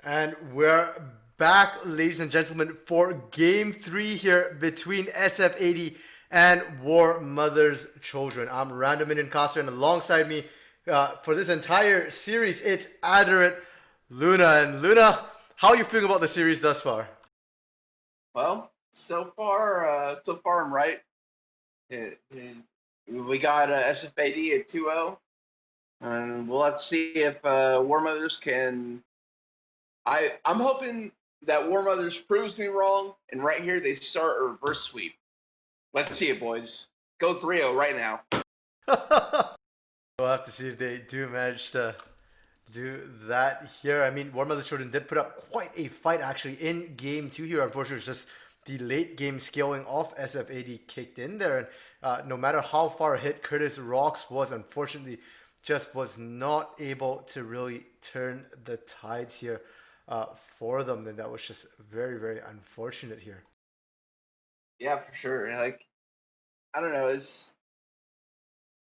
And we're back, ladies and gentlemen, for game 3 here between SF80 and Warmother's Children. I'm Random Indian Caster, and alongside me for this entire series, it's Adorit Luna. And Luna, how are you feeling about the series thus far? Well, so far I'm right. We got SFAD at 2-0, and we'll have to see if Warmothers can. I'm hoping that Warmothers proves me wrong, and right here they start a reverse sweep. Let's see it, boys. Go 3-0 right now. We'll have to see if they do manage to do that here. I mean, Warmother's Children did put up quite a fight actually in game 2 here. Unfortunately, it's just the late game scaling off SF80 kicked in there. And no matter how far hit Curtis Rocks was, unfortunately, just was not able to really turn the tides here for them. Then that was just very, very unfortunate here. Yeah, for sure. Like I don't know. It's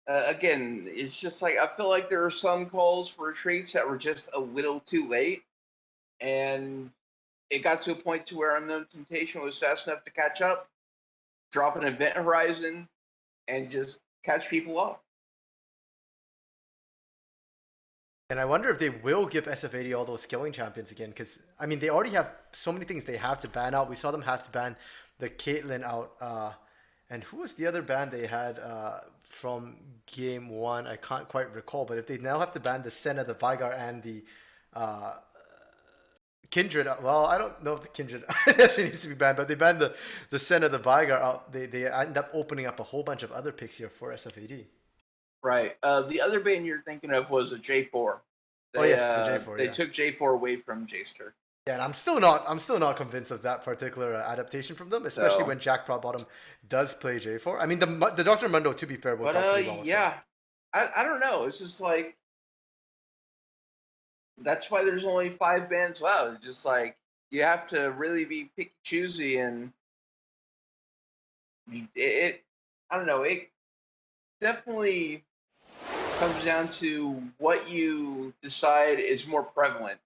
again, it's just like I feel like there are some calls for retreats that were just a little too late, and it got to a point to where Unknown Temptation was fast enough to catch up, drop an event horizon, and just catch people off. And I wonder if they will give SF80 all those scaling champions again, because I mean they already have so many things they have to ban out. We saw them have to ban the Caitlyn out. And who was the other ban they had from game 1? I can't quite recall. But if they now have to ban the Senna, the Vigar, and the uh, Kindred, well, I don't know if the Kindred necessarily needs to be banned, but they banned the Senna, the Vigar out. They end up opening up a whole bunch of other picks here for SFAD. Right. The other band you're thinking of was a J4. Oh They yes, the uh, J4, they yeah. took J4 away from Jster. Yeah, and I'm still not convinced of that particular adaptation from them, especially So, when Jack Prot Bottom does play J4. I mean, the Doctor Mundo, to be fair, worked but out pretty well as well. yeah, I don't know. It's just like that's why there's only 5 bands left. It's just like you have to really be picky choosy, and it I don't know. It definitely comes down to what you decide is more prevalent.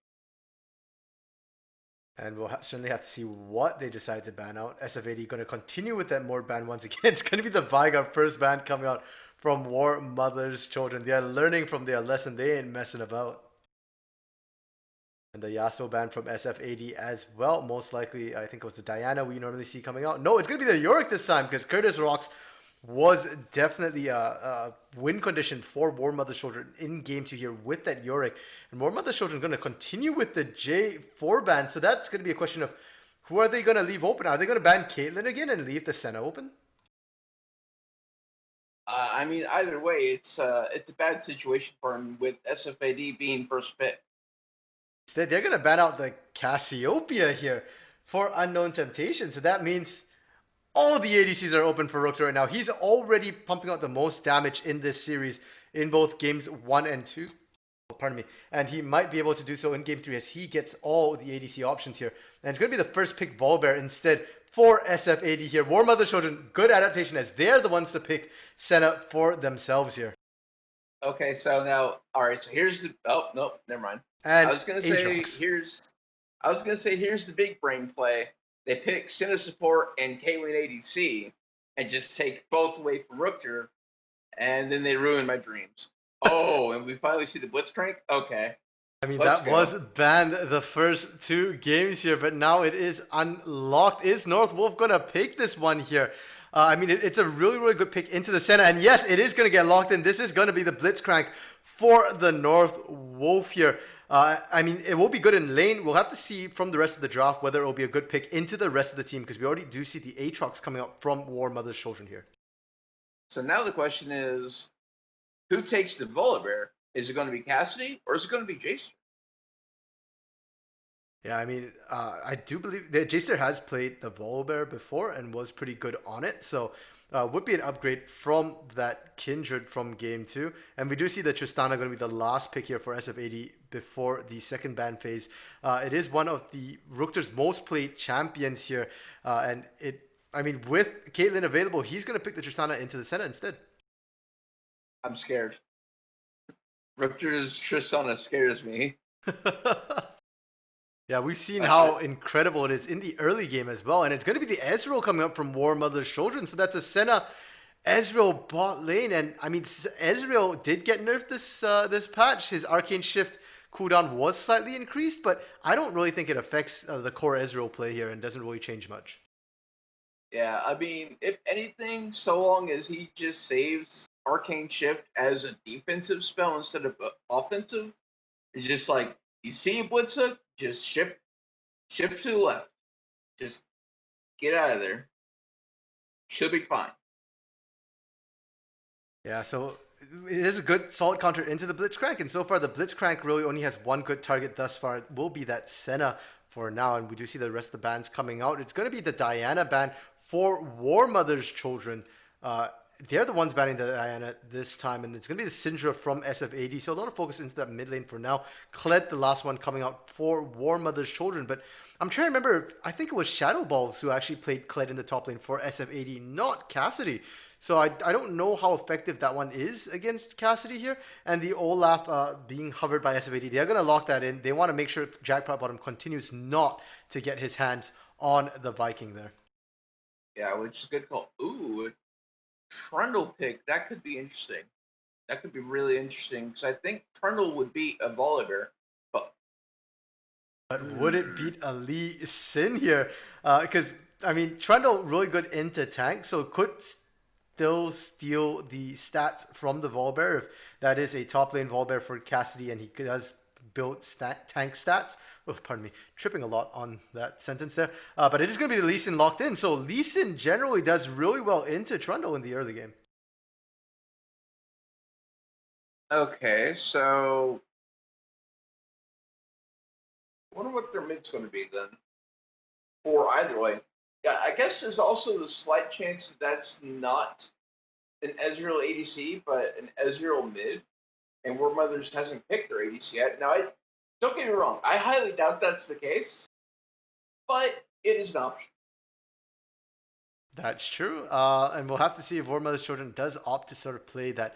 And we'll certainly have to see what they decide to ban out. SF80 going to continue with that more ban once again. It's going to be the Vigar first ban coming out from Warmother's Children. They are learning from their lesson. They ain't messing about. And the Yasuo ban from SF80 as well. Most likely, I think it was the Diana we normally see coming out. No, it's going to be the Yorick this time because Curtis Rocks was definitely a win condition for Warmother's Children in game 2 here with that Yorick. And Warmother's Children going to continue with the J4 ban. So that's going to be a question of who are they going to leave open? Are they going to ban Caitlyn again and leave the Senna open? I mean, either way, it's a bad situation for him with SFAD being first pick. Instead, they're going to ban out the Cassiopeia here for Unknown Temptation. So that means all the ADCs are open for Rookta right now. He's already pumping out the most damage in this series in both games 1 and 2. Pardon me. And he might be able to do so in game 3 as he gets all the ADC options here. And it's going to be the first pick Volibear instead for SF80 here. Warmother Children, good adaptation as they're the ones to pick Senna for themselves here. Okay, so now, all right. So here's the. Oh no, never mind. And I was gonna say Aatrox. here's. I was gonna say here's the big brain play. They pick Center Support and Caitlyn ADC, and just take both away from Rookter, and then they ruin my dreams. Oh, and we finally see the Blitzcrank. Okay, I mean, let's that go. was banned the first 2 games here, but now it is unlocked. Is North Wolf going to pick this one here? I mean, it's a really, really good pick into the center. And yes, it is going to get locked in. This is going to be the Blitzcrank for the North Wolf here. I mean, it will be good in lane. We'll have to see from the rest of the draft whether it will be a good pick into the rest of the team because we already do see the Aatrox coming up from Warmother's Children here. So now the question is, who takes the Volibear? Is it going to be Cassidy or is it going to be Jason? Yeah, I mean, I do believe that Jaster has played the Volibear before and was pretty good on it. So would be an upgrade from that Kindred from game 2. And we do see that Tristana going to be the last pick here for SF80 before the second ban phase. It is one of the Rookter's most played champions here. I mean, with Caitlyn available, he's going to pick the Tristana into the center instead. I'm scared. Rookter's Tristana scares me. Yeah, we've seen I, how incredible it is in the early game as well, and it's going to be the Ezreal coming up from Warmother's Children, so that's a Senna Ezreal bot lane, and I mean Ezreal did get nerfed this patch. His Arcane Shift cooldown was slightly increased, but I don't really think it affects the core Ezreal play here and doesn't really change much. yeah, I mean, if anything, so long as he just saves Arcane Shift as a defensive spell instead of offensive, it's just like you see a blitz hook, just shift to the left, just get out of there. Should be fine. Yeah, so it is a good solid counter into the Blitzcrank, and so far the Blitzcrank really only has one good target thus far. It will be that Senna for now, and we do see the rest of the bans coming out. It's going to be the Diana ban for Warmother's Children. They're the ones banning the Diana this time, and it's going to be the Syndra from SFAD. So a lot of focus into that mid lane for now. Kled, the last one coming out for Warmother's Children, but I'm trying to remember. I think it was Shadow Balls who actually played Kled in the top lane for SF80, not Cassidy. So I don't know how effective that one is against Cassidy here. And the Olaf being hovered by SF80, they're going to lock that in. They want to make sure Jackpot Bottom continues not to get his hands on the Viking there. Yeah, which is a good call. Ooh, Trundle pick. That could be interesting. That could be really interesting because I think Trundle would beat a Volibear. But But would it beat a Lee Sin here? Because, I mean, Trundle really good into tank, so could still steal the stats from the Volbear if that is a top lane Volbear for Cassidy and he does build tank stats. Oh, pardon me, tripping a lot on that sentence there. But it is going to be the Lee Sin locked in, so Lee Sin generally does really well into Trundle in the early game. okay, so I wonder what their mid's going to be then. Or either way. Yeah, I guess there's also the slight chance that that's not an Ezreal ADC, but an Ezreal mid, and Warmothers hasn't picked their ADC yet. Now, don't get me wrong, I highly doubt that's the case, but it is an option. That's true. And we'll have to see if War Mother's Children does opt to sort of play that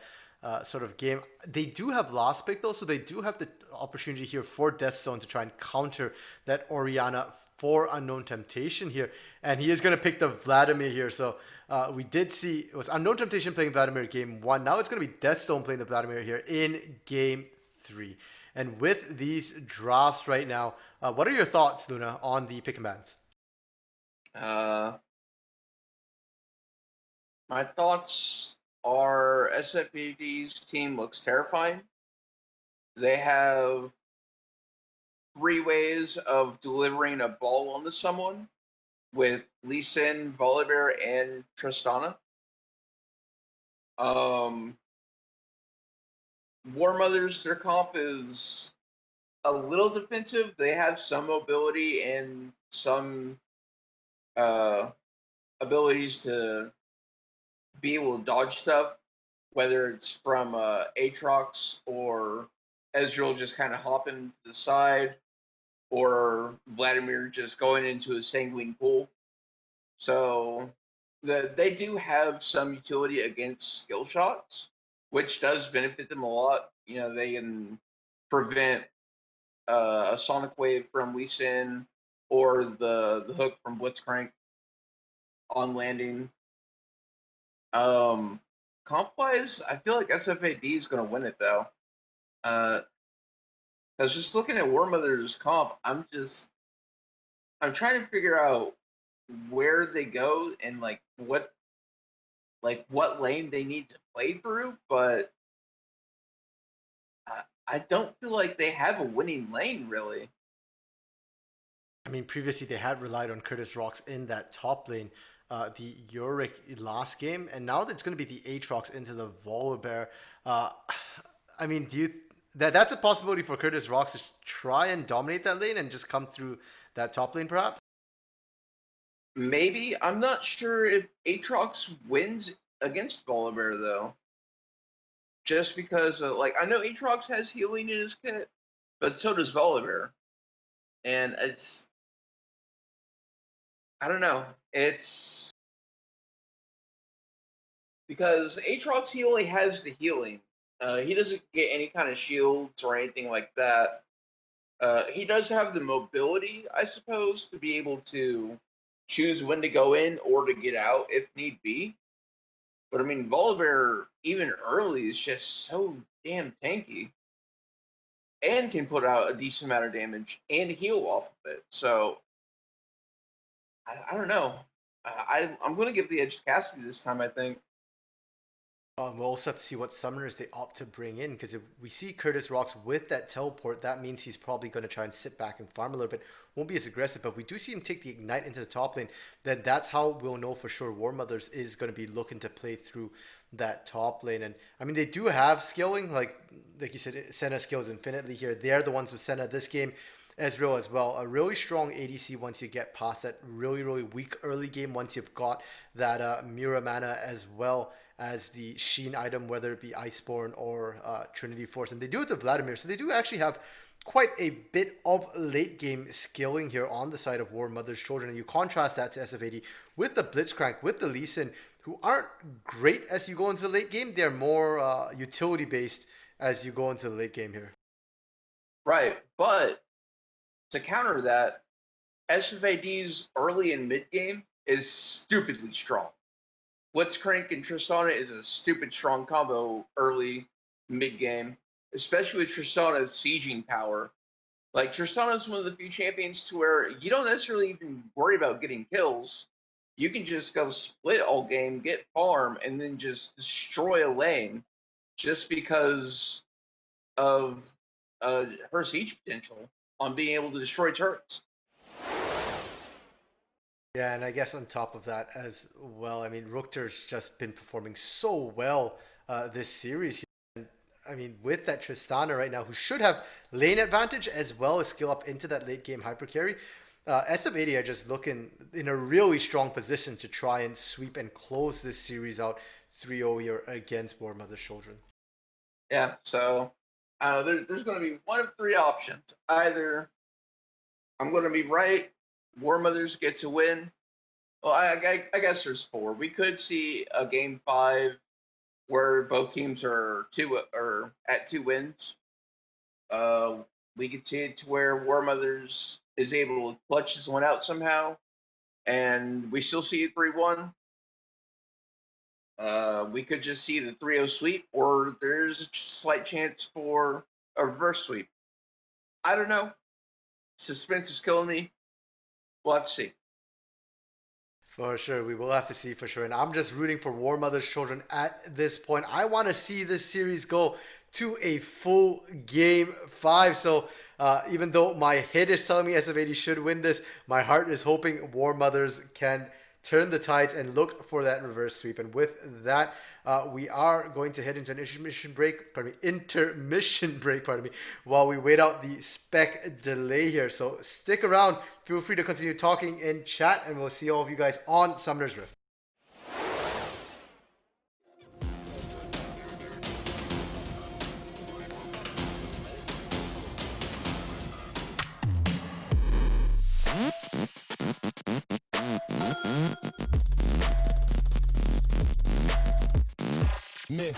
sort of game. They do have last pick though, so they do have the opportunity here for Deathstone to try and counter that Orianna for Unknown Temptation here. And he is going to pick the Vladimir here. So we did see it was Unknown Temptation playing Vladimir game 1. Now it's going to be Deathstone playing the Vladimir here in game 3. And with these drafts right now, what are your thoughts, Luna, on the pick and bans? Uh, my thoughts are SFPD's team looks terrifying. They have 3 ways of delivering a ball onto someone with Lee Sin, Volibear, and Tristana. Warmothers, their comp is a little defensive. They have some mobility and some uh, abilities to be able to dodge stuff, whether it's from Aatrox or Ezreal just kind of hopping to the side, or Vladimir just going into a sanguine pool. So they do have some utility against skill shots, which does benefit them a lot. You know, they can prevent a Sonic Wave from Lee Sin or the hook from Blitzcrank on landing. Comp wise, I feel like SFAD is going to win it though. I was just looking at Warmother's comp. I'm trying to figure out where they go and what lane they need to play through, but I don't feel like they have a winning lane really. I mean, previously they had relied on Curtis Rocks in that top lane, the Yorick last game, and now it's going to be the Aatrox into the Volibear. Uh, I mean, do you that's a possibility for Curtis Rocks to try and dominate that lane and just come through that top lane, perhaps? Maybe I'm not sure if Aatrox wins against Volibear though, just because I know Aatrox has healing in his kit, but so does Volibear, and I don't know. It's because Aatrox he only has the healing. He doesn't get any kind of shields or anything like that. He does have the mobility, I suppose, to be able to choose when to go in or to get out if need be. But I mean, Volibear, even early, is just so damn tanky and can put out a decent amount of damage and heal off of it. So I don't know. I'm going to give the edge to Cassidy this time, I think. We'll also have to see what summoners they opt to bring in, because if we see Curtis Rocks with that teleport, that means he's probably going to try and sit back and farm a little bit. Won't be as aggressive, but we do see him take the Ignite into the top lane. Then that's how we'll know for sure Warmothers is going to be looking to play through that top lane. And I mean, they do have skilling, like you said, Senna skills infinitely here. They're the ones with Senna this game. Ezreal as well. A really strong ADC once you get past that really, really weak early game, once you've got that Mira mana as well as the Sheen item, whether it be Iceborne or Trinity Force. And they do it to Vladimir, so they do actually have quite a bit of late game skilling here on the side of Warmother's Children. And you contrast that to SFAD with the Blitzcrank, with the Lee Sin, who aren't great as you go into the late game. They're more utility based as you go into the late game here. Right, but to counter that, SFAD's early and mid game is stupidly strong. Blitzcrank and Tristana is a stupid strong combo early, mid game, especially with Tristana's sieging power. Like, Tristana's one of the few champions to where you don't necessarily even worry about getting kills. You can just go split all game, get farm, and then just destroy a lane just because of her siege potential on being able to destroy turrets. Yeah, and I guess on top of that as well, I mean, Rukter's just been performing so well this series. I mean, with that Tristana right now, who should have lane advantage as well as skill up into that late game hyper carry, SF80 are just looking in a really strong position to try and sweep and close this series out 3-0 here against Warmother's Children. Yeah, so there's going to be one of three options. Either I'm going to be right, Warmothers get to win. Well, I guess there's four. We could see a game 5 where both teams are at 2 wins. We could see it to where Warmothers is able to clutch this one out somehow, and we still see it 3-1. We could just see the 3-0 sweep, or there's a slight chance for a reverse sweep. I don't know. Suspense is killing me. We'll have to see. For sure, we will have to see for sure. And I'm just rooting for Warmother's Children at this point. I want to see this series go to a full game 5. So even though my head is telling me SF80 should win this, my heart is hoping Warmothers can turn the tides and look for that reverse sweep. And with that, we are going to head into an intermission break, while we wait out the spec delay here. So stick around. Feel free to continue talking in chat, and we'll see all of you guys on Summoner's Rift. Me.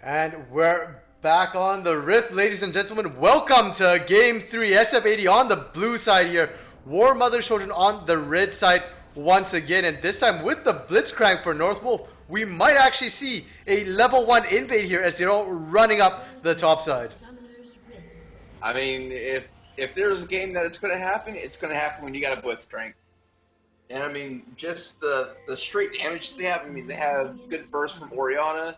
And we're back on the Rift, ladies and gentlemen. Welcome to Game 3. SFAD on the blue side here. Warmother children on the red side once again. And this time with the Blitzcrank for North Wolf, we might actually see a level 1 invade here as they're all running up the top side. I mean, if there's a game that it's going to happen when you got a Blitzcrank. And I mean, just the straight damage they have. I mean, they have good burst from Orianna.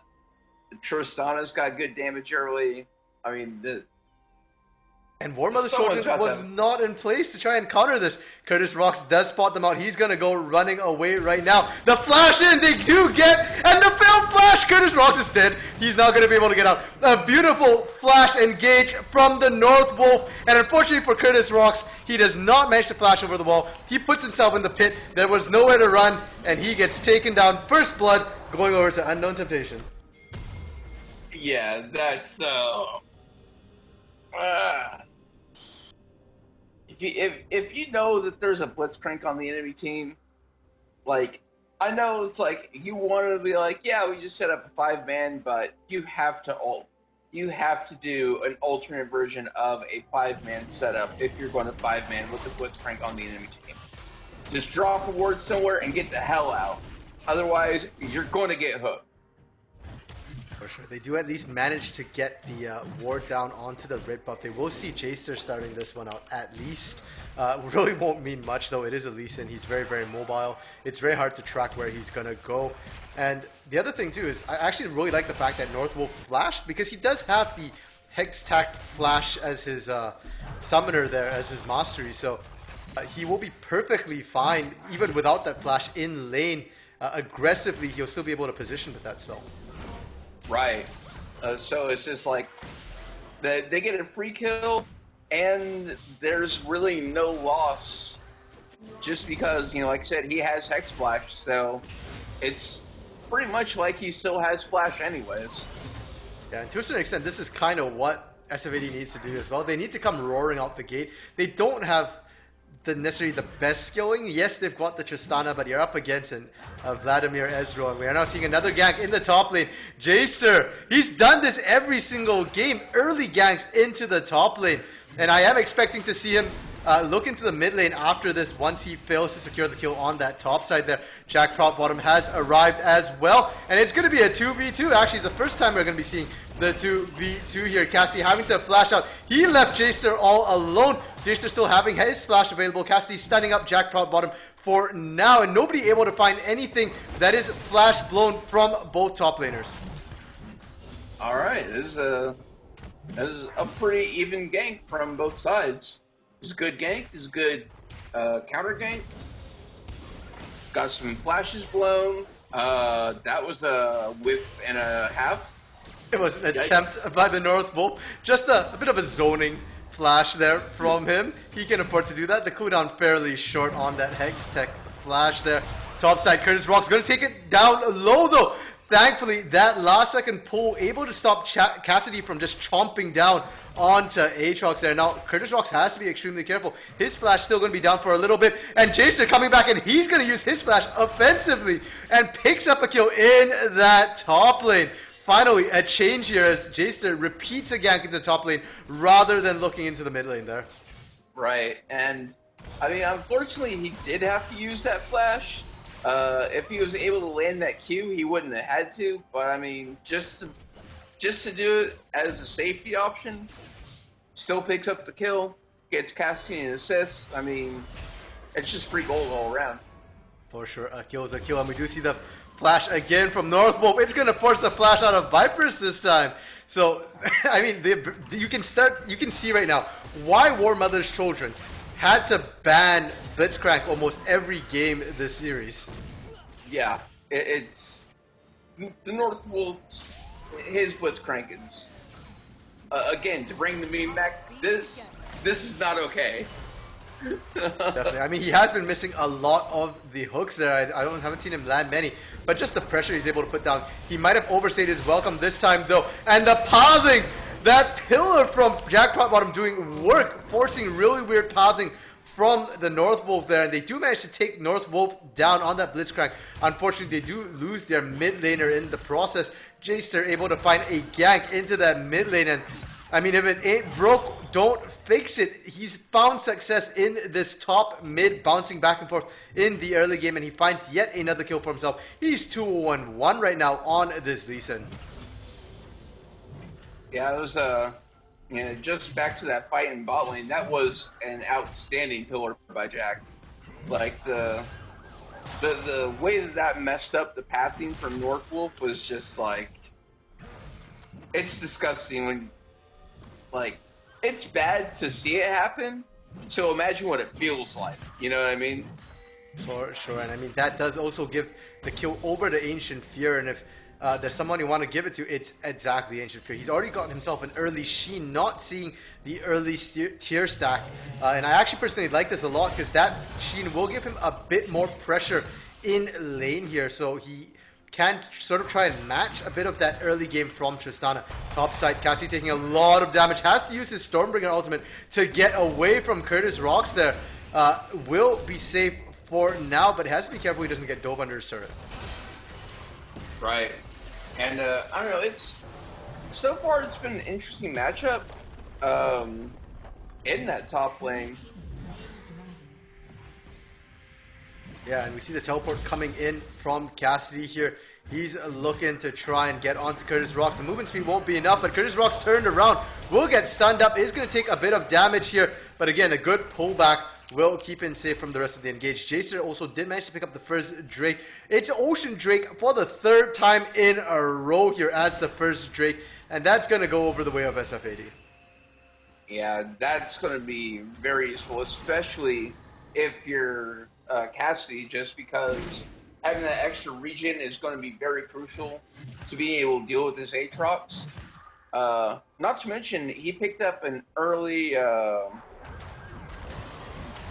Tristana's got good damage early. I mean, and Warmother's children was not in place to try and counter this. Curtis Rocks does spot them out. He's going to go running away right now. The flash in, they do get, and the failed flash. Curtis Rocks is dead. He's not going to be able to get out. A beautiful flash engage from the North Wolf. And unfortunately for Curtis Rocks, he does not manage to flash over the wall. He puts himself in the pit. There was nowhere to run, and he gets taken down. First blood going over to Unknown Temptation. Yeah, that's if you know that there's a Blitzcrank on the enemy team, like, I know it's like you want to be like, yeah, we just set up a 5-man, but you have to do an alternate version of a 5-man setup if you're going to 5-man with the Blitzcrank on the enemy team. Just drop a ward somewhere and get the hell out. Otherwise, you're going to get hooked. For sure. They do at least manage to get the ward down onto the red buff. They will see Jaster starting this one out at least. Really won't mean much though. It is a Lee Sin. He's very, very mobile. It's very hard to track where he's going to go. And the other thing too is I actually really like the fact that North Wolf flashed because he does have the Hextac flash as his summoner there, as his mastery. So he will be perfectly fine even without that flash in lane. Aggressively, he'll still be able to position with that spell. Right. So it's just like they get a free kill, and there's really no loss, just because, you know, like I said, he has Hex Flash, so it's pretty much like he still has Flash anyways. Yeah, and to a certain extent, this is kind of what SFAD needs to do as well. They need to come roaring out the gate. They don't have necessarily the best skilling. Yes, they've got the Tristana, but you're up against Vladimir Ezreal, and we are now seeing another gank in the top lane. Jaster, he's done this every single game, early ganks into the top lane, and I am expecting to see him look into the mid lane after this once he fails to secure the kill on that top side there. Jack Prop Bottom has arrived as well, and it's going to be a 2v2. Actually, it's the first time we're going to be seeing the 2v2 here. Cassidy having to flash out. He left Jaster all alone. Jaster still having his flash available. Cassidy stunning up Jack Prop Bottom for now, and nobody able to find anything that is flash blown from both top laners. All right, this is a pretty even gank from both sides. It's a good gank. It's a good counter gank. Got some flashes blown. That was a whip and a half. It was an attempt by the North Wolf. Just a bit of a zoning flash there from him. He can afford to do that. The cooldown fairly short on that Hex Tech flash there. Top side, Curtis Rock's going to take it down low though. Thankfully, that last second pull able to stop Cassidy from just chomping down onto Aatrox there. Now, Curtis Rocks has to be extremely careful. His flash still going to be down for a little bit. And Jacer coming back, and he's going to use his flash offensively and picks up a kill in that top lane. Finally, a change here as Jacer repeats a gank into top lane rather than looking into the mid lane there. Right, and I mean, unfortunately, he did have to use that flash. If he was able to land that Q, he wouldn't have had to. But I mean, just to do it as a safety option, still picks up the kill, gets Cassidy an assist. I mean, it's just free gold all around. For sure, a kill is a kill, and we do see the flash again from Northwolf. It's going to force the flash out of Vipers this time. So, I mean, you can see right now why Warmother's children had to ban Blitzcrank almost every game this series. Yeah, it's the Northwolf. His Blitzcrank is again, to bring the meme back. This is not okay. Definitely. I mean, he has been missing a lot of the hooks there. I haven't seen him land many, but just the pressure he's able to put down. He might have overstayed his welcome this time though. And the pathing, that pillar from Jackpot Bottom doing work, forcing really weird pathing from the Northwolf there, and they do manage to take Northwolf down on that Blitzcrank. Unfortunately, they do lose their mid laner in the process. Jacer able to find a gank into that mid lane, and I mean, if it ain't broke, don't fix it. He's found success in this top mid, bouncing back and forth in the early game, and he finds yet another kill for himself. He's 2-1-1 right now on this Lee Sin. Yeah, it was just back to that fight in bot lane. That was an outstanding pillar by Jack. Like the way that messed up the pathing from Northwolf was just like, it's disgusting when, like, it's bad to see it happen, so imagine what it feels like, you know what I mean? For sure, and I mean, that does also give the kill over to Ancient Fear, and if there's someone you want to give it to, it's exactly Ancient Fear. He's already gotten himself an early Sheen, not seeing the early tier stack, and I actually personally like this a lot, because that Sheen will give him a bit more pressure in lane here, so he can sort of try and match a bit of that early game from Tristana. Top side, Cassie taking a lot of damage, has to use his Stormbringer ultimate to get away from Curtis Rocks there. Will be safe for now, but has to be careful he doesn't get dove under his turret. Right. And I don't know, so far it's been an interesting matchup in that top lane. Yeah, and we see the teleport coming in from Cassidy here. He's looking to try and get onto Curtis Rocks. The movement speed won't be enough, but Curtis Rocks turned around. Will get stunned up. Is going to take a bit of damage here. But again, a good pullback will keep him safe from the rest of the engage. Jacer also did manage to pick up the first Drake. It's Ocean Drake for the third time in a row here as the first Drake. And that's going to go over the way of SFAD. Yeah, that's going to be very useful, especially if you're Cassidy, just because having that extra regen is going to be very crucial to being able to deal with this Aatrox. Not to mention, he picked up an early...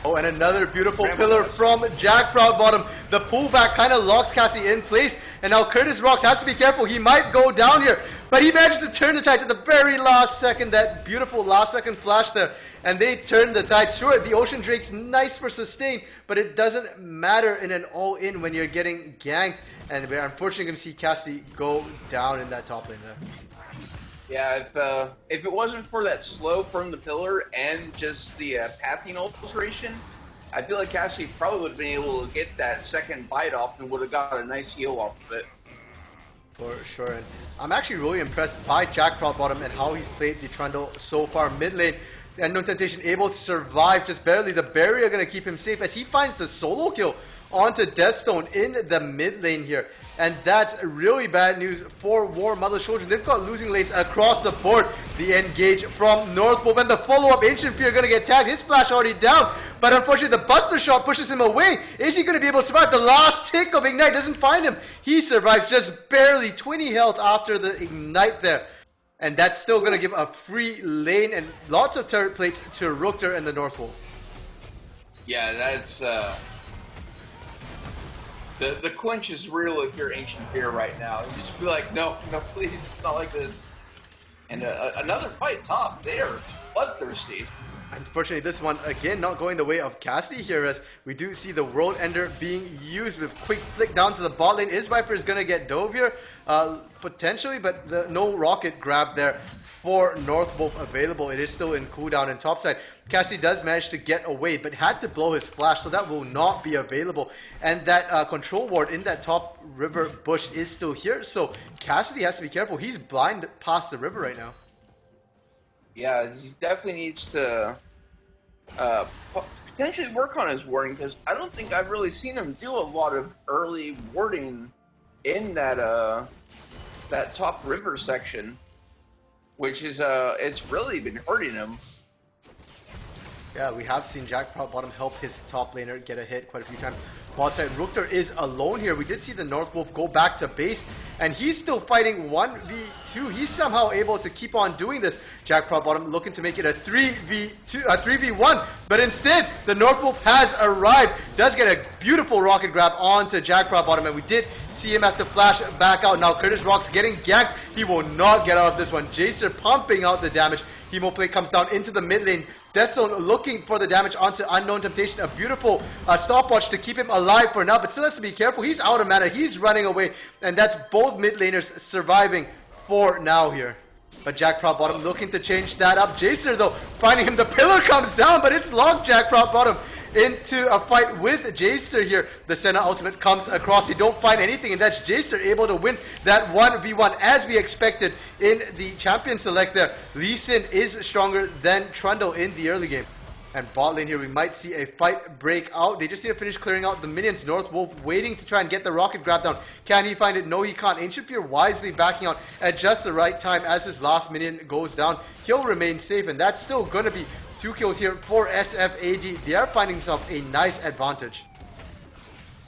Oh, and another beautiful pillar from Jack Proudbottom. The pullback kind of locks Cassie in place, and now Curtis Rocks has to be careful. He might go down here, but he manages to turn the tides at the very last second. That beautiful last second flash there, and they turn the tides. Sure, the Ocean Drake's nice for sustain, but it doesn't matter in an all-in when you're getting ganked, and we're unfortunately going to see Cassie go down in that top lane there. Yeah, if it wasn't for that slow from the pillar and just the pathing alteration, I feel like Cassie probably would have been able to get that second bite off and would have got a nice heal off of it. For sure, and I'm actually really impressed by Jack Proudbottom and how he's played the Trundle so far mid lane. And No Temptation able to survive just barely. The barrier going to keep him safe as he finds the solo kill onto Deathstone in the mid lane here. And that's really bad news for Warmother's children. They've got losing lanes across the board. The engage from Northwolf and the follow-up Ancient Fear going to get tagged. His flash already down, but unfortunately the Buster Shot pushes him away. Is he going to be able to survive? The last tick of Ignite doesn't find him. He survives just barely, 20 health after the Ignite there. And that's still going to give a free lane and lots of turret plates to Rookter and the North Wolf. Yeah, that's the clinch is real if you're Ancient Fear right now. You just be like, no, please, it's not like this. And another fight top. They are bloodthirsty. Unfortunately, this one, again, not going the way of Cassidy here, as we do see the World Ender being used with quick flick down to the bot lane. Is Viper is going to get dove here, potentially, but no rocket grab there for North Wolf available. It is still in cooldown and topside. Cassidy does manage to get away, but had to blow his flash, so that will not be available. And that control ward in that top river bush is still here, so Cassidy has to be careful. He's blind past the river right now. Yeah, he definitely needs to potentially work on his warding, because I don't think I've really seen him do a lot of early warding in that that top river section, which is it's really been hurting him. Yeah, we have seen Jack Bottom help his top laner get a hit quite a few times. Bot side, Rookter is alone here. We did see the North Wolf go back to base, and he's still fighting 1v2. He's somehow able to keep on doing this. Jack Bottom looking to make it a 3v1, but instead, the North Wolf has arrived. Does get a beautiful rocket grab onto Jack Bottom, and we did see him have to flash back out. Now Curtis Rock's getting ganked. He will not get out of this one. Jacer pumping out the damage. Hemoplate comes down into the mid lane. Deathstone looking for the damage onto Unknown Temptation. A beautiful stopwatch to keep him alive for now, but still has to be careful. He's out of mana. He's running away, and that's both mid laners surviving for now here. But Jack Bottom looking to change that up. Jacer, though, finding him. The pillar comes down, but it's locked Jack Bottom into a fight with Jacer here. The Senna ultimate comes across. They don't find anything, and that's Jacer able to win that 1v1 as we expected in the champion select there. Lee Sin is stronger than Trundle in the early game. And bot lane here, we might see a fight break out. They just need to finish clearing out the minions. North Wolf waiting to try and get the rocket grab down. Can he find it? No, he can't. Ancient Fear wisely backing out at just the right time as his last minion goes down. He'll remain safe, and that's still going to be 2 kills here for SFAD. They are finding themselves a nice advantage.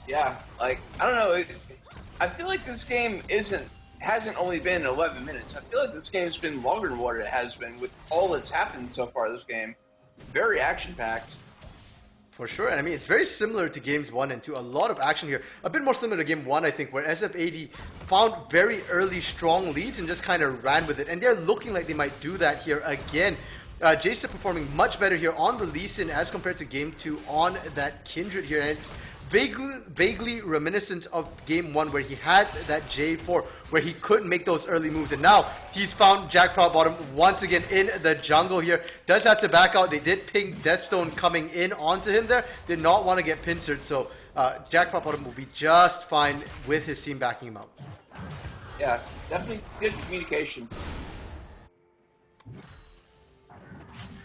Yeah, like, I don't know. I feel like this game hasn't only been 11 minutes. I feel like this game's been longer than what it has been with all that's happened so far this game. Very action-packed. For sure, and I mean, it's very similar to games 1 and 2. A lot of action here. A bit more similar to game 1, I think, where SFAD found very early strong leads and just kind of ran with it. And they're looking like they might do that here again. Jason performing much better here on the Lee Sin as compared to game 2 on that Kindred here. And it's vaguely reminiscent of game 1 where he had that J4 where he couldn't make those early moves, and now he's found Jack Bottom once again in the jungle here. Does have to back out. They did ping Deathstone coming in onto him there. Did not want to get pincered, so Jack Bottom will be just fine with his team backing him up. Yeah, definitely good communication.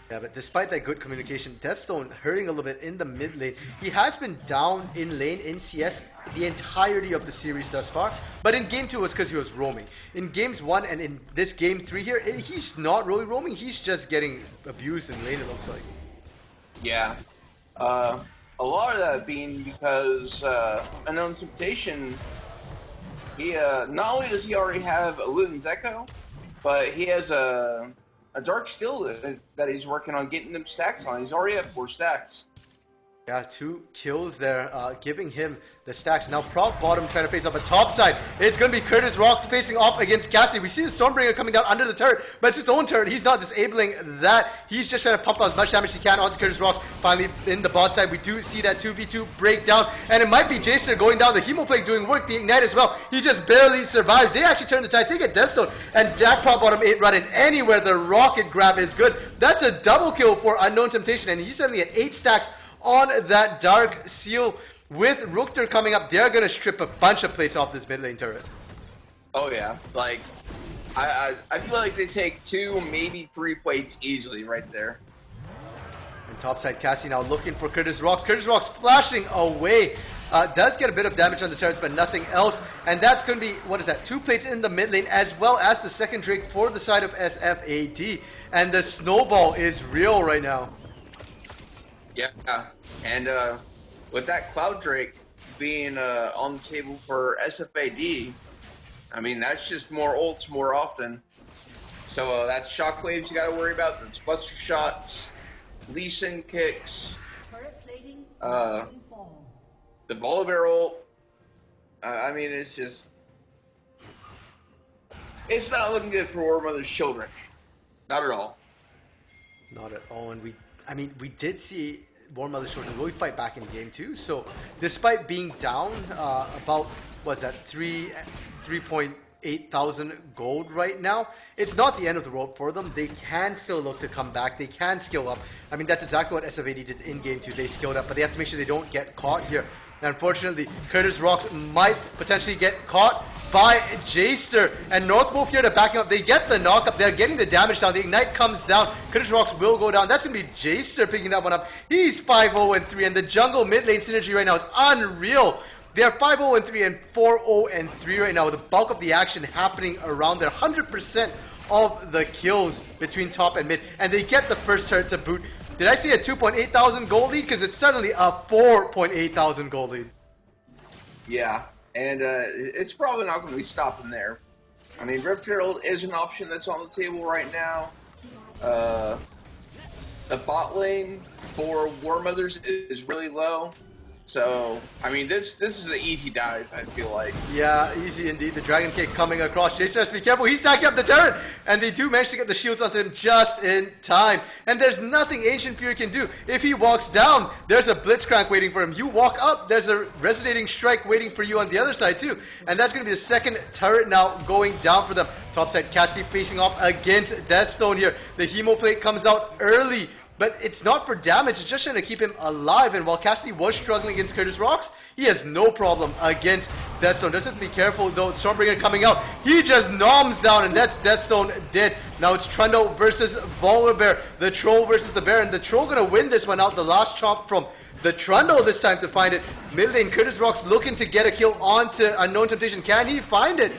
Yeah, but despite that good communication, Deathstone hurting a little bit in the mid lane. He has been down in lane in CS the entirety of the series thus far, but in game 2 it was because he was roaming. In games 1 and in this game 3 here, he's not really roaming, he's just getting abused in lane, it looks like. Yeah. A lot of that being because Unknown Temptation, he not only does he already have a Luden's Echo, but he has a Dark Steel that he's working on getting them stacks on. He's already at 4 stacks. Yeah, 2 kills there, giving him the stacks. Now Prop Bottom trying to face up a top side. It's going to be Curtis Rock facing off against Cassie. We see the Stormbringer coming down under the turret, but it's his own turret. He's not disabling that. He's just trying to pump out as much damage as he can onto Curtis Rocks. Finally, in the bot side, we do see that 2v2 breakdown, and it might be Jason going down. The Hemoplague doing work, the Ignite as well. He just barely survives. They actually turn the tides. They get Deathstone, and Jack Prop Bottom ain't running anywhere. The rocket grab is good. That's a double kill for Unknown Temptation, and he's suddenly at 8 stacks on that Dark Seal. With Rookter coming up, they're going to strip a bunch of plates off this mid lane turret. Oh yeah, like, I feel like they take 2, maybe 3 plates easily right there. And topside Cassie now looking for Curtis Rocks. Curtis Rocks flashing away. Does get a bit of damage on the turrets, but nothing else. And that's going to be, what is that, 2 plates in the mid lane, as well as the second Drake for the side of SFAD. And the snowball is real right now. Yeah, and with that Cloud Drake being on the table for SFAD, I mean, that's just more ults more often. So that's shockwaves you got to worry about. That's buster shots, Lee Sin kicks, the Volibear ult. I mean, it's just, it's not looking good for Warmother's children. Not at all. Not at all. And we did see Warmother's children really fight back in game 2. So despite being down about, was that 3.8 thousand gold right now, it's not the end of the road for them. They can still look to come back. They can skill up. I mean, that's exactly what SFAD did in game 2. They skilled up, but they have to make sure they don't get caught here. And unfortunately, Curtis Rocks might potentially get caught by Jaster. And North Wolf here to back up. They get the knock up. They're getting the damage down. The Ignite comes down. Curtis Rocks will go down. That's going to be Jaster picking that one up. He's 5-0-3. And the jungle mid lane synergy right now is unreal. They are 5-0-3 and 4-0-3 right now, with the bulk of the action happening around there. 100% of the kills between top and mid. And they get the first turret to boot. Did I say a 2.8 thousand gold lead? Because it's suddenly a 4.8 thousand gold lead. Yeah, and it's probably not going to be stopping there. I mean, Rift Herald is an option that's on the table right now. The bot lane for Warmothers is really low. So, I mean, this is an easy dive, I feel like. Yeah, easy indeed. The Dragon Kick coming across. Jason has to be careful. He's stacking up the turret. And they do manage to get the shields onto him just in time. And there's nothing Ancient Fury can do. If he walks down, there's a Blitzcrank waiting for him. You walk up, there's a Resonating Strike waiting for you on the other side too. And that's going to be the second turret now going down for them. Topside, Cassie facing off against Deathstone here. The Hemo Plate comes out early. But it's not for damage, it's just trying to keep him alive. And while Cassidy was struggling against Curtis Rocks, he has no problem against Deathstone. Does have to be careful though. Stormbringer coming out. He just noms down, and that's Deathstone dead. Now it's Trundle versus Volibear. The Troll versus the Bear. And the Troll gonna win this one out. The last chop from the Trundle this time to find it. Mid lane, Curtis Rocks looking to get a kill onto Unknown Temptation. Can he find it?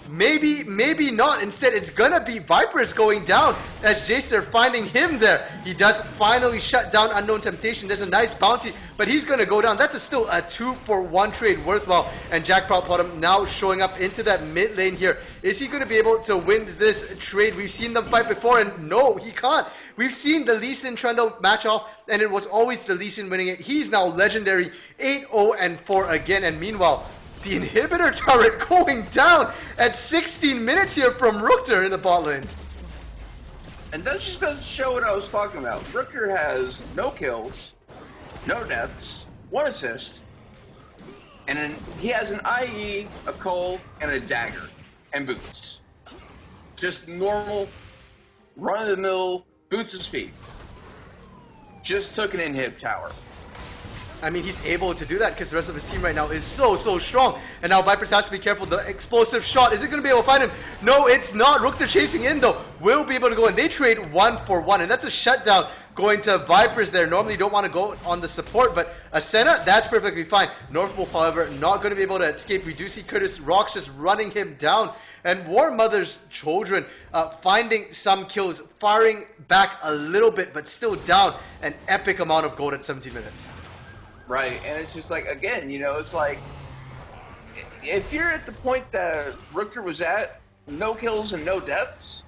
Maybe, maybe not. Instead, it's gonna be Vipers going down as Jaster finding him there. He does finally shut down Unknown Temptation. There's a nice bounty, but he's gonna go down. That's still a 2-for-1 trade worthwhile. And Jack Proudbottom now showing up into that mid lane here. Is he gonna be able to win this trade? We've seen them fight before, and no, he can't. We've seen the Lee Sin Trundle match off, and it was always the Lee Sin winning it. He's now legendary 8-0-4 again, and meanwhile, the inhibitor turret going down at 16 minutes here from Rookter in the bot lane. And that just doesn't show what I was talking about. Rookter has no kills, no deaths, 1 assist, and he has an IE, a Cole, and a dagger, and boots. Just normal, run-of-the-mill boots of speed. Just took an inhib tower. I mean, he's able to do that because the rest of his team right now is so strong. And now Vipers has to be careful. The explosive shot, is it going to be able to find him? No, it's not. Rookter chasing in, though, will be able to go in. They trade 1-for-1, and that's a shutdown going to Vipers there. Normally, you don't want to go on the support, but Ascena, that's perfectly fine. North Wolf, however, not going to be able to escape. We do see Curtis Rocks just running him down. And Warmother's children finding some kills, firing back a little bit, but still down an epic amount of gold at 17 minutes. Right, and it's just like, again, you know, it's like, if you're at the point that Rookter was at, no kills and no deaths,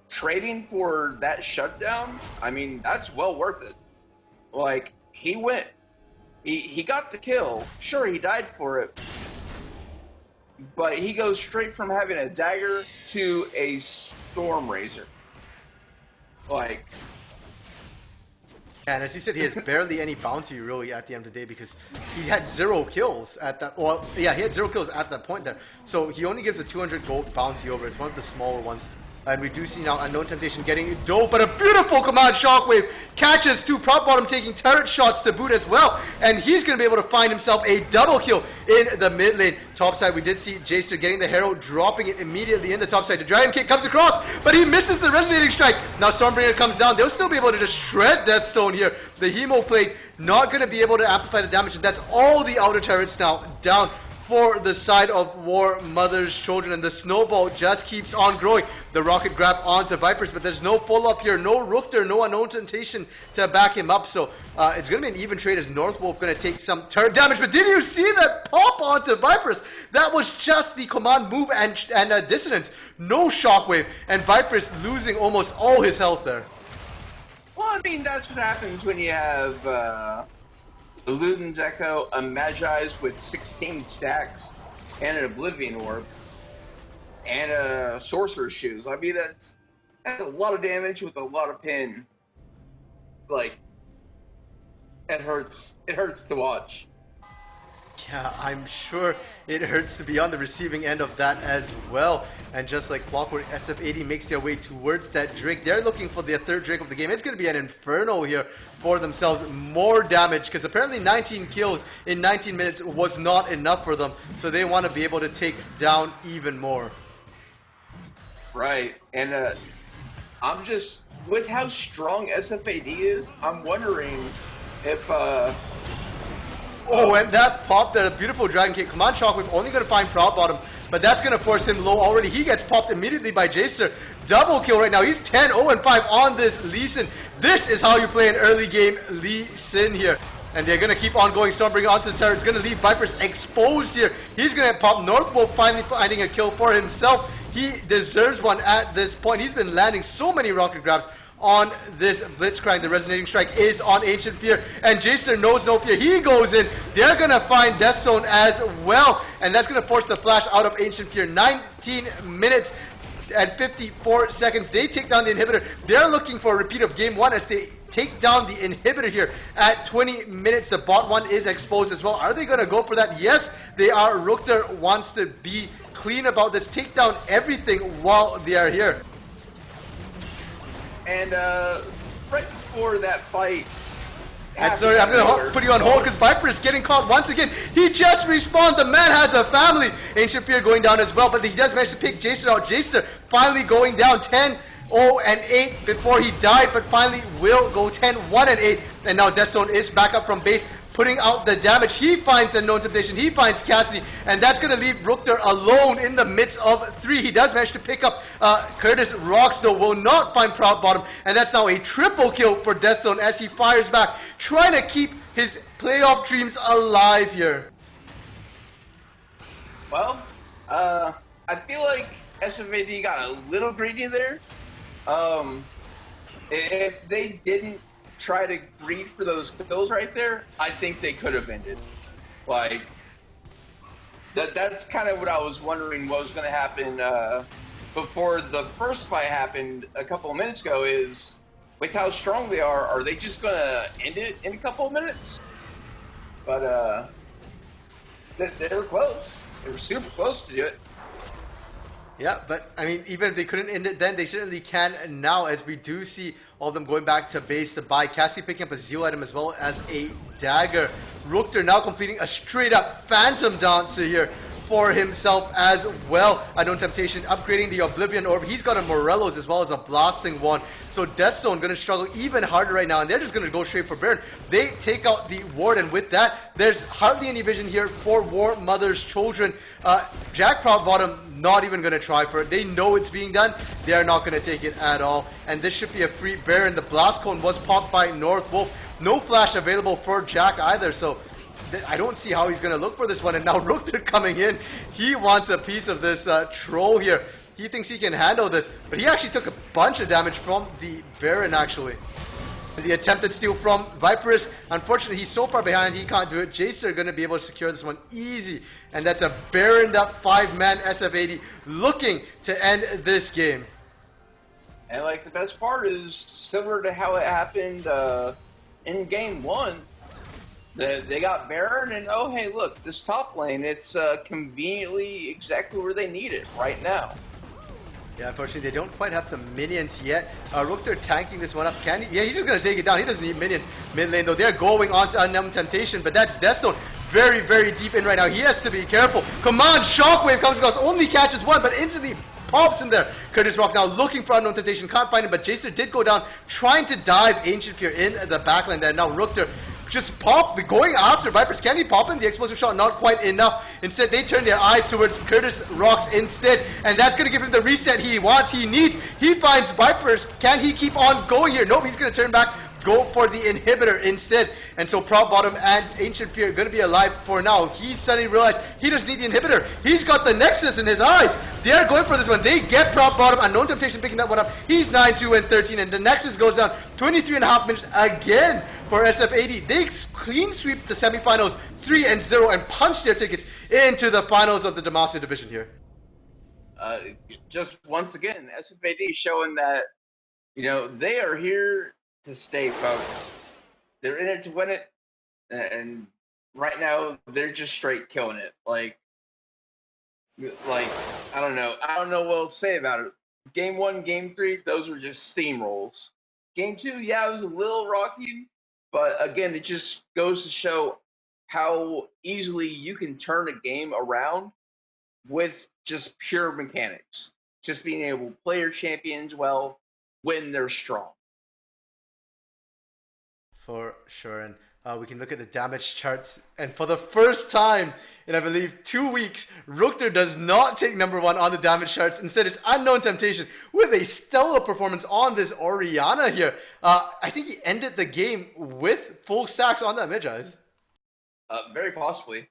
trading for that shutdown, I mean, that's well worth it. Like, he went, he got the kill, sure, he died for it, but he goes straight from having a dagger to a Storm Razor. Like... And as he said, he has barely any bounty really at the end of the day because he had 0 kills at that. Well, yeah, he had 0 kills at that point there. So he only gives a 200 gold bounty over. It's one of the smaller ones. And we do see now Unknown Temptation getting dope, but a beautiful command shockwave catches 2 Proudbottom taking turret shots to boot as well. And he's going to be able to find himself a double kill in the mid lane. Top side, we did see Jaster getting the Herald, dropping it immediately in the top side. The Dragon Kick comes across, but he misses the Resonating Strike. Now Stormbringer comes down. They'll still be able to just shred Deathstone here. The Hemo Plate not going to be able to amplify the damage, and that's all the outer turrets now down. for the side of Warmother's children, and the snowball just keeps on growing. The rocket grab onto Vipers, but there's no follow-up here. No Rookter, no Unknown Temptation to back him up, so it's going to be an even trade as Northwolf going to take some turret damage. But did you see that pop onto Vipers? That was just the command move and dissonance. No shockwave, and Vipers losing almost all his health there. Well, I mean, that's what happens when you have a Luden's Echo, a Magi's with 16 stacks, and an Oblivion Orb, and a Sorcerer's Shoes. I mean, that's a lot of damage with a lot of pin. Like, it hurts. It hurts to watch. Yeah, I'm sure it hurts to be on the receiving end of that as well. And just like clockwork, SF80 makes their way towards that Drake. They're looking for their third Drake of the game. It's going to be an inferno here for themselves. More damage, because apparently 19 kills in 19 minutes was not enough for them. So they want to be able to take down even more. Right. And I'm just, with how strong SFAD is, I'm wondering if... Oh, and that pop there, a beautiful Dragon Kick. Command Shockwave only going to find Proud Bottom, but that's going to force him low already. He gets popped immediately by Jacer. Double kill right now. He's 10-0-5 on this Lee Sin. This is how you play an early game Lee Sin here. And they're going to keep on going. Stormbreaker onto the turret. It's going to leave Vipers exposed here. He's going to pop. Northwolf finally finding a kill for himself. He deserves one at this point. He's been landing so many rocket grabs on this Blitzcrank. The resonating strike is on Ancient Fear, and Jacer knows no fear. He goes in. They're gonna find Death Zone as well, and that's gonna force the flash out of Ancient Fear. 19 minutes and 54 seconds. They take down the inhibitor. They're looking for a repeat of game one as they take down the inhibitor here at 20 minutes. The bot one is exposed as well. Are they gonna go for that? Yes, they are. Rookter wants to be clean about this. Take down everything while they are here. And right before that fight, and sorry, I'm going to put you on hold because Viper is getting caught once again. He just respawned. The man has a family. Ancient Fear going down as well, but he does manage to pick Jacer out. Jacer finally going down 10-0-8 before he died, but finally will go 10-1-8. And now Death Zone is back up from base, putting out the damage. He finds Unknown Temptation. He finds Cassidy, and that's going to leave Rookter alone in the midst of three. He does manage to pick up Curtis Rocks, though will not find Proud Bottom, and that's now a triple kill for Death Zone as he fires back, trying to keep his playoff dreams alive here. Well, I feel like SFAD got a little greedy there. If they didn't try to greed for those kills right there, I think they could have ended. Like, that's kind of what I was wondering what was going to happen before the first fight happened a couple of minutes ago is, with how strong they are they just going to end it in a couple of minutes? But they were close. They were super close to do it. Yeah, but I mean, even if they couldn't end it then, they certainly can now, as we do see all of them going back to base to buy. Cassie picking up a Zeal item as well as a dagger. Rookter now completing a straight-up Phantom Dancer here for himself as well. Unknown Temptation upgrading the Oblivion Orb. He's got a Morello's as well as a Blasting Wand. So Death Zone going to struggle even harder right now, and they're just going to go straight for Baron. They take out the Ward, and with that, there's hardly any vision here for Warmother's children. Jack Proud Bottom not even going to try for it. They know it's being done. They are not going to take it at all, and this should be a free Baron. The Blast Cone was popped by Northwolf. No flash available for Jack either, so I don't see how he's going to look for this one. And now Rookter coming in. He wants a piece of this troll here. He thinks he can handle this, but he actually took a bunch of damage from the Baron, actually. The attempted steal from Viperous. Unfortunately, he's so far behind, he can't do it. Jacer are going to be able to secure this one easy. And that's a Baroned up 5-man SF80 looking to end this game. And, like, the best part is similar to how it happened in game one. They got Baron, and oh, hey, look, this top lane, it's conveniently exactly where they need it right now. Yeah, unfortunately, they don't quite have the minions yet. Rookter tanking this one up. Can he? Yeah, he's just going to take it down. He doesn't need minions. Mid lane, though, they're going on to Unknown Temptation, but that's Death Zone very, very deep in right now. He has to be careful. Command Shockwave comes across, only catches one, but instantly pops in there. Curtis Rock now looking for Unknown Temptation. Can't find him, but Jacer did go down, trying to dive Ancient Fear in the backline there. Now Rookter just going after Vipers. Can he pop in? The explosive shot, not quite enough. Instead, they turn their eyes towards Curtis Rocks instead, and that's going to give him the reset he wants, he needs. He finds Vipers. Can he keep on going here? Nope, he's going to turn back, go for the inhibitor instead. And so Prop Bottom and Ancient Fear are going to be alive for now. He suddenly realized he doesn't need the inhibitor. He's got the Nexus in his eyes. They are going for this one. They get Prop Bottom. Unknown Temptation picking that one up. He's 9-2 and 13, and the Nexus goes down. 23.5 minutes again for SFAD. They clean sweep the semifinals 3-0 and punch their tickets into the finals of the Demacia division here. Just once again, SFAD showing that, you know, they are here to stay, folks. They're in it to win it, and right now they're just straight killing it. Like I don't know what else to say about it. Game 1, Game 3, those were just steamrolls. Game 2, yeah, it was a little rocky, but again, it just goes to show how easily you can turn a game around with just pure mechanics. Just being able to play your champions well when they're strong. For sure, and we can look at the damage charts, and for the first time in, I believe, 2 weeks, Rookter does not take number 1 on the damage charts. Instead, it's Unknown Temptation with a stellar performance on this Orianna here. I think he ended the game with full stacks on that mid, guys. Very possibly,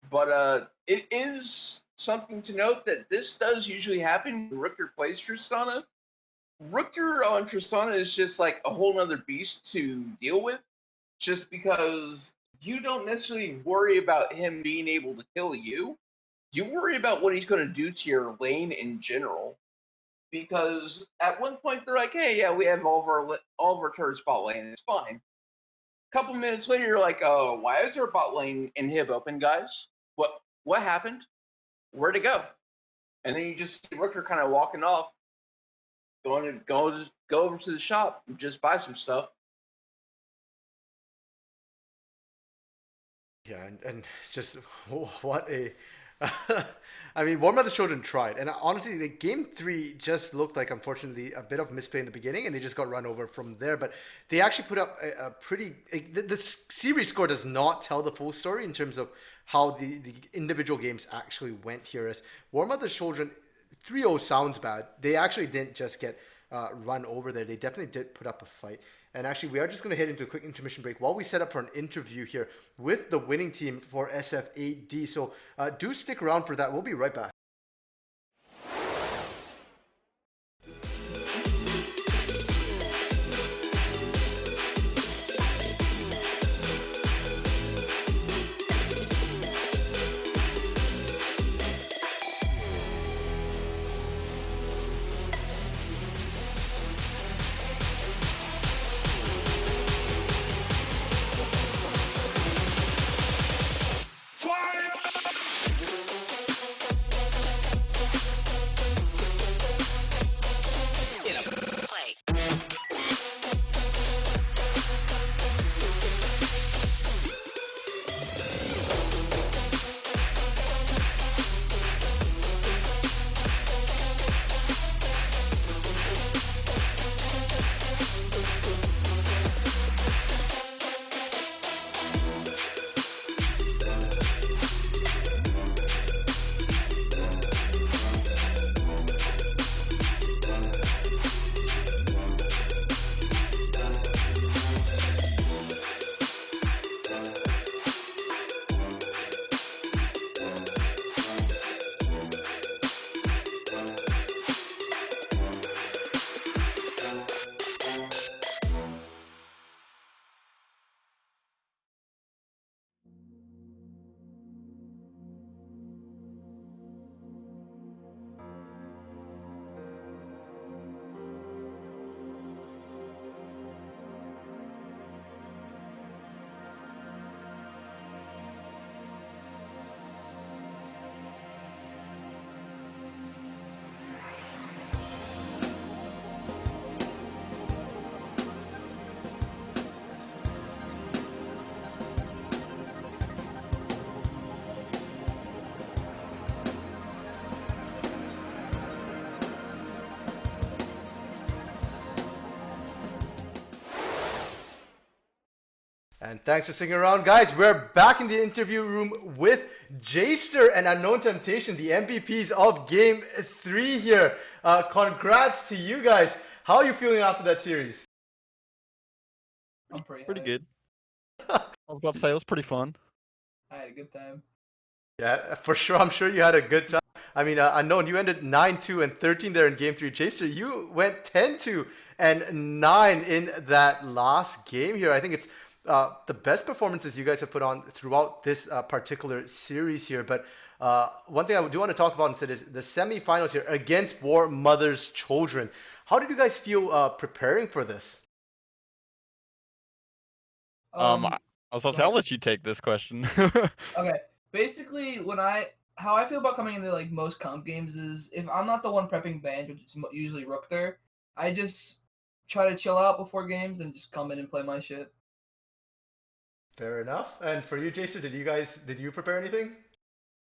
but it is something to note that this does usually happen when Rookter plays Tristana. Rookter on Tristana is just like a whole nother beast to deal with, just because you don't necessarily worry about him being able to kill you. You worry about what he's going to do to your lane in general, because at one point they're like, "Hey, yeah, we have all of our turrets bot lane, it's fine." A couple minutes later, you're like, "Oh, why is our bot lane inhib open, guys? What happened? Where'd it go?" And then you just see Rookter kind of walking off, go over to the shop and just buy some stuff. Yeah, and just what a I mean, Warmother's children tried, and honestly, the game 3 just looked like, unfortunately, a bit of misplay in the beginning, and they just got run over from there. But they actually put up a pretty. The series score does not tell the full story in terms of how the individual games actually went here. As Warmother's children, 3-0 sounds bad. They actually didn't just get run over there. They definitely did put up a fight. And actually, we are just going to head into a quick intermission break while we set up for an interview here with the winning team for SFAD. So do stick around for that. We'll be right back. And thanks for sticking around, guys. We're back in the interview room with Jster and Unknown Temptation, the MVPs of Game 3 here. Congrats to you guys. How are you feeling after that series? I'm pretty Pretty hyped. good. I was about to say it was pretty fun. I had a good time. Yeah, for sure. I'm sure you had a good time. I mean, Unknown, you ended 9-2 and 13 there in Game 3. Jster, you went 10-2 and 9 in that last game here. I think it's the best performances you guys have put on throughout this particular series here. But one thing I do want to talk about instead is the semifinals here against Warmother's Children. How did you guys feel preparing for this? I was about to say, I'll let you take this question. Okay. Basically, how I feel about coming into like most comp games is if I'm not the one prepping band, which is usually Rookter, I just try to chill out before games and just come in and play my shit. Fair enough. And for you, Jason, did you prepare anything?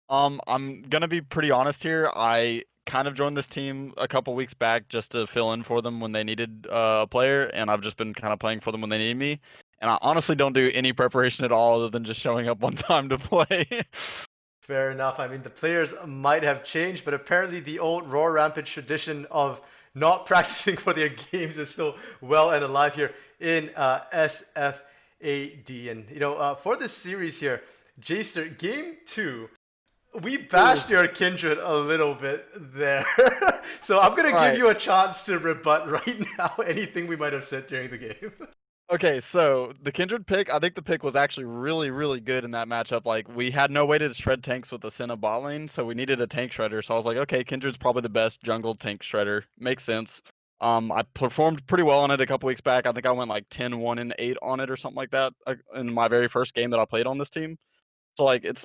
I'm gonna be pretty honest here. I kind of joined this team a couple weeks back just to fill in for them when they needed a player, and I've just been kind of playing for them when they need me. And I honestly don't do any preparation at all other than just showing up on time to play. Fair enough. I mean, the players might have changed, but apparently the old Raw Rampage tradition of not practicing for their games is still well and alive here in SFAD. And, for this series here, Jster, Game 2, we bashed your Kindred a little bit there. So I'm going to give you a chance to rebut right now anything we might have said during the game. Okay, so the Kindred pick, I think the pick was actually really, really good in that matchup. Like, we had no way to shred tanks with the Senna bot lane, so we needed a tank shredder. So I was like, okay, Kindred's probably the best jungle tank shredder. Makes sense. I performed pretty well on it a couple weeks back. I think I went like 10-1 and 8 on it or something like that in my very first game that I played on this team. So like, it's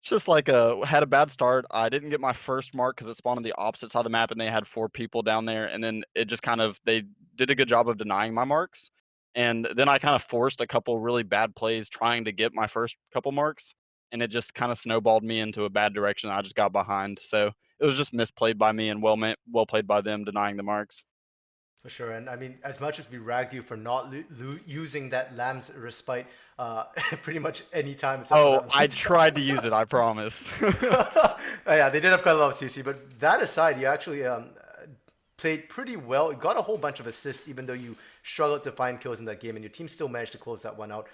just like had a bad start. I didn't get my first mark because it spawned on the opposite side of the map, and they had 4 people down there. And then it just they did a good job of denying my marks. And then I kind of forced a couple really bad plays trying to get my first couple marks, and it just kind of snowballed me into a bad direction. I just got behind, so it was just misplayed by me and well played by them denying the marks. For sure, and I mean, as much as we ragged you for not using that Lamb's Respite pretty much any time. I tried to use it, I promise. Yeah, they did have quite a lot of CC, but that aside, you actually played pretty well. You got a whole bunch of assists, even though you struggled to find kills in that game, and your team still managed to close that one out.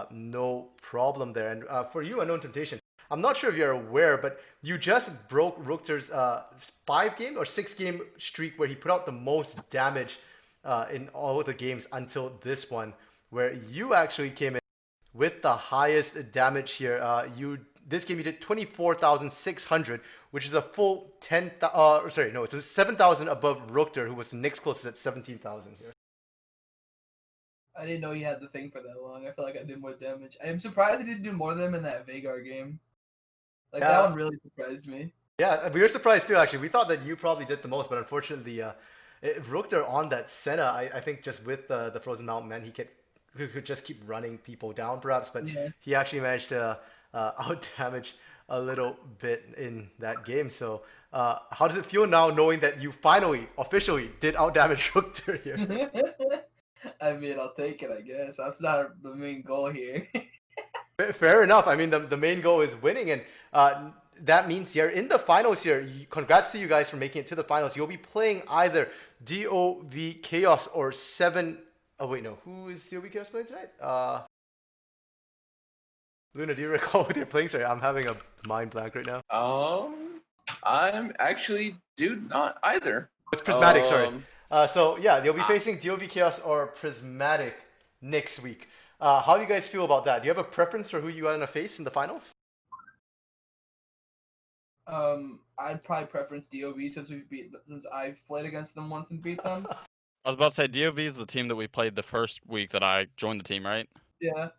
No problem there. And for you, Unknown Temptation, I'm not sure if you're aware, but you just broke Rookter's 5-game or 6-game streak where he put out the most damage in all of the games until this one, where you actually came in with the highest damage here. This game you did 24,600, which is a full 10,000. It's 7,000 above Rookter, who was the next closest at 17,000 here. I didn't know he had the thing for that long. I feel like I did more damage. I'm surprised I didn't do more than him in that Veigar game. That one really surprised me. Yeah, we were surprised too, actually. We thought that you probably did the most, but unfortunately, Rookter on that Senna, I think just with the Frozen Mountain Man, he could just keep running people down, perhaps, but he actually managed to out-damage a little bit in that game. So how does it feel now knowing that you finally, officially, did out-damage Rookter here? I mean, I'll take it, I guess. That's not the main goal here. Fair enough. I mean, the main goal is winning, and that means you're in the finals here. Congrats to you guys for making it to the finals. You'll be playing either DOV Chaos or 7... Oh, wait, no. Who is DOV Chaos playing tonight? Luna, do you recall who they're playing? Sorry, I'm having a mind blank right now. I'm actually, not either. It's Prismatic, sorry. So, yeah, they'll be facing DOV Chaos or Prismatic next week. How do you guys feel about that? Do you have a preference for who you want to face in the finals? I'd probably preference DOV since I've played against them once and beat them. I was about to say DOV is the team that we played the first week that I joined the team, right? Yeah.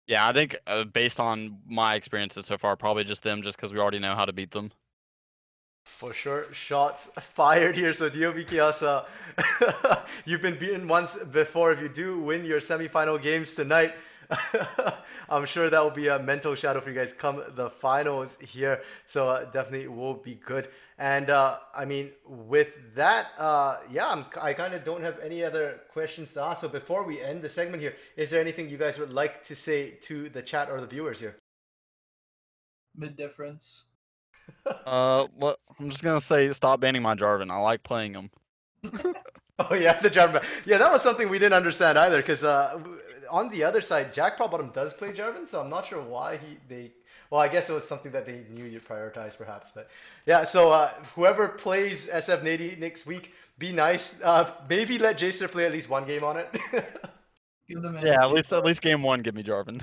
Yeah, I think based on my experiences so far, probably just them, just because we already know how to beat them. For sure. Shots fired here. So DOV Chaos, you've been beaten once before. If you do win your semifinal games tonight, I'm sure that will be a mental shadow for you guys come the finals here. So definitely will be good. And I mean, with that, yeah, I kind of don't have any other questions to ask. So before we end the segment here, is there anything you guys would like to say to the chat or the viewers here? Mid difference. What I'm just gonna say, stop banning my Jarvan. I like playing him. Oh yeah, the Jarvan. Yeah, that was something we didn't understand either. Because on the other side, Jack Bottom does play Jarvan, so I'm not sure why they. Well, I guess it was something that they knew you'd prioritize, perhaps. But yeah, so whoever plays SF80 next week, be nice. Maybe let Jaster play at least one game on it. Give them Yeah, energy. at least game 1, give me Jarvan.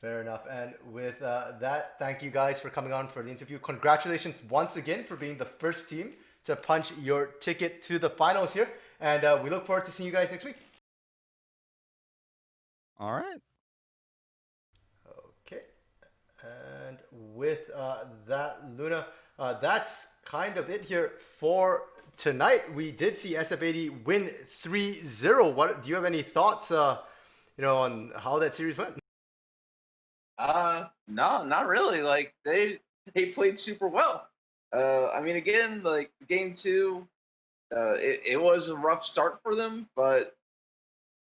Fair enough. And with that, thank you guys for coming on for the interview. Congratulations once again for being the first team to punch your ticket to the finals here. And we look forward to seeing you guys next week. All right. Okay. And with that, Luna, that's kind of it here for tonight. We did see SF80 win 3-0. What do you have any thoughts, on how that series went? No, not really. Like they played super well. I mean, again, like game 2, it was a rough start for them, but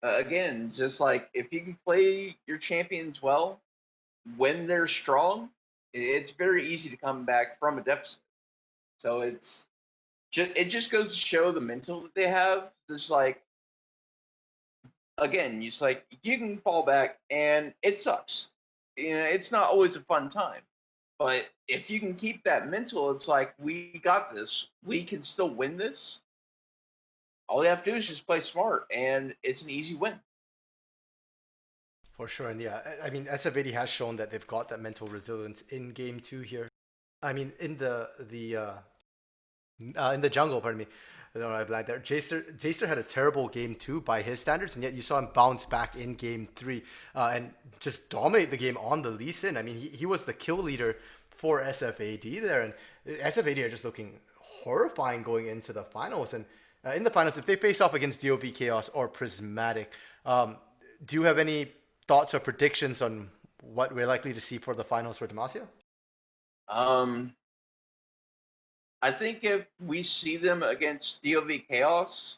again, just like if you can play your champions well when they're strong, it's very easy to come back from a deficit. So it just goes to show the mental that they have. Just like again, just like you can fall back and it sucks. It's not always a fun time. But if you can keep that mental, it's like we got this. We can still win this. All you have to do is just play smart, and it's an easy win. For sure. And yeah, I mean, SF80 has shown that they've got that mental resilience in game 2 here. I mean, in the jungle, pardon me. I don't know, I blanked there. Jaster had a terrible game 2 by his standards, and yet you saw him bounce back in game 3 and just dominate the game on the Lee Sin. I mean, he was the kill leader for SFAD there, and SFAD are just looking horrifying going into the finals. And in the finals, if they face off against DOV Chaos or Prismatic, do you have any thoughts or predictions on what we're likely to see for the finals for Demacia? I think if we see them against DOV Chaos,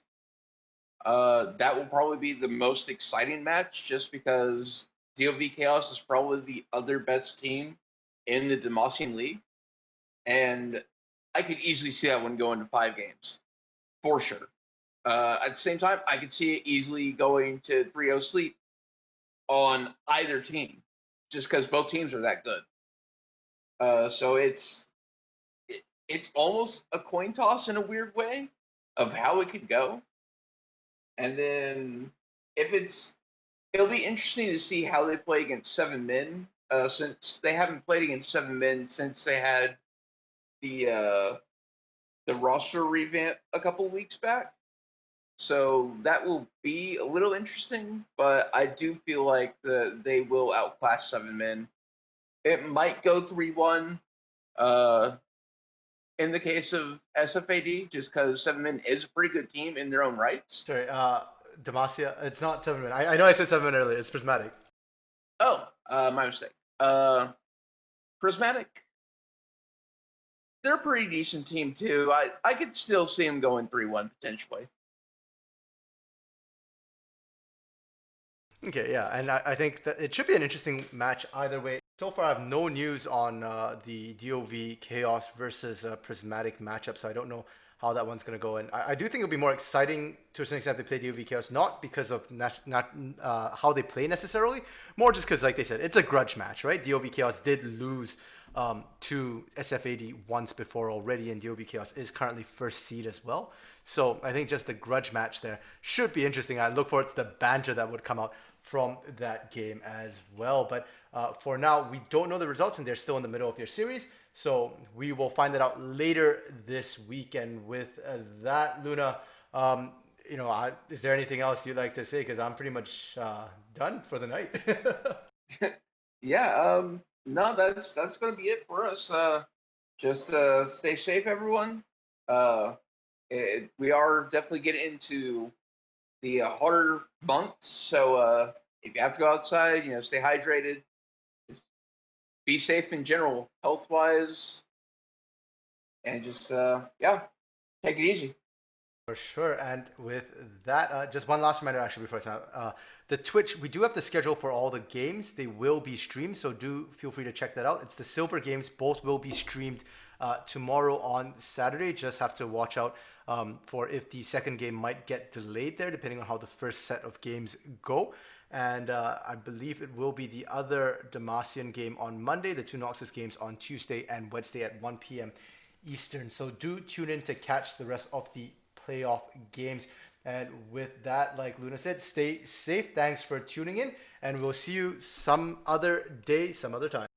that will probably be the most exciting match, just because DOV Chaos is probably the other best team in the Demacian League, and I could easily see that one going to 5 games, for sure. At the same time, I could see it easily going to 3-0 sweep on either team, just because both teams are that good. So it's almost a coin toss in a weird way of how it could go. And then it'll be interesting to see how they play against 7 men, since they haven't played against 7 men since they had the roster revamp a couple weeks back. So that will be a little interesting, but I do feel like they will outclass 7 men. It might go 3-1 in the case of SFAD, just because 7 men is a pretty good team in their own rights. Sorry, Demacia. It's not 7 men. I know I said 7 men earlier. It's Prismatic. Oh, my mistake. Prismatic, they're a pretty decent team too. I could still see them going 3-1 potentially. Okay, yeah, and I think that it should be an interesting match either way. So far, I have no news on the DOV Chaos versus Prismatic matchup, so I don't know how that one's going to go. And I do think it'll be more exciting to a certain extent if they play DOV Chaos, not because of how they play necessarily, more just because, like they said, it's a grudge match, right? DOV Chaos did lose to SFAD once before already, and DOV Chaos is currently first seed as well. So I think just the grudge match there should be interesting. I look forward to the banter that would come out from that game as well. But for now, we don't know the results, and they're still in the middle of their series. So we will find that out later this week. And with that, Luna, is there anything else you'd like to say? Because I'm pretty much done for the night. Yeah. No, that's going to be it for us. Just stay safe, everyone. We are definitely getting into the hotter months, so if you have to go outside, stay hydrated. Just be safe in general, health wise, and just take it easy. For sure. And with that, just one last reminder actually before I sign up. The Twitch, we do have the schedule for all the games. They will be streamed, so do feel free to check that out. It's the Silver games. Both will be streamed tomorrow on Saturday. Just have to watch out for if the second game might get delayed there, depending on how the first set of games go. And I believe it will be the other Demacian game on Monday, the two Noxus games on Tuesday and Wednesday at 1 p.m. Eastern. So do tune in to catch the rest of the playoff games. And with that, like Luna said, stay safe. Thanks for tuning in, and we'll see you some other day, some other time.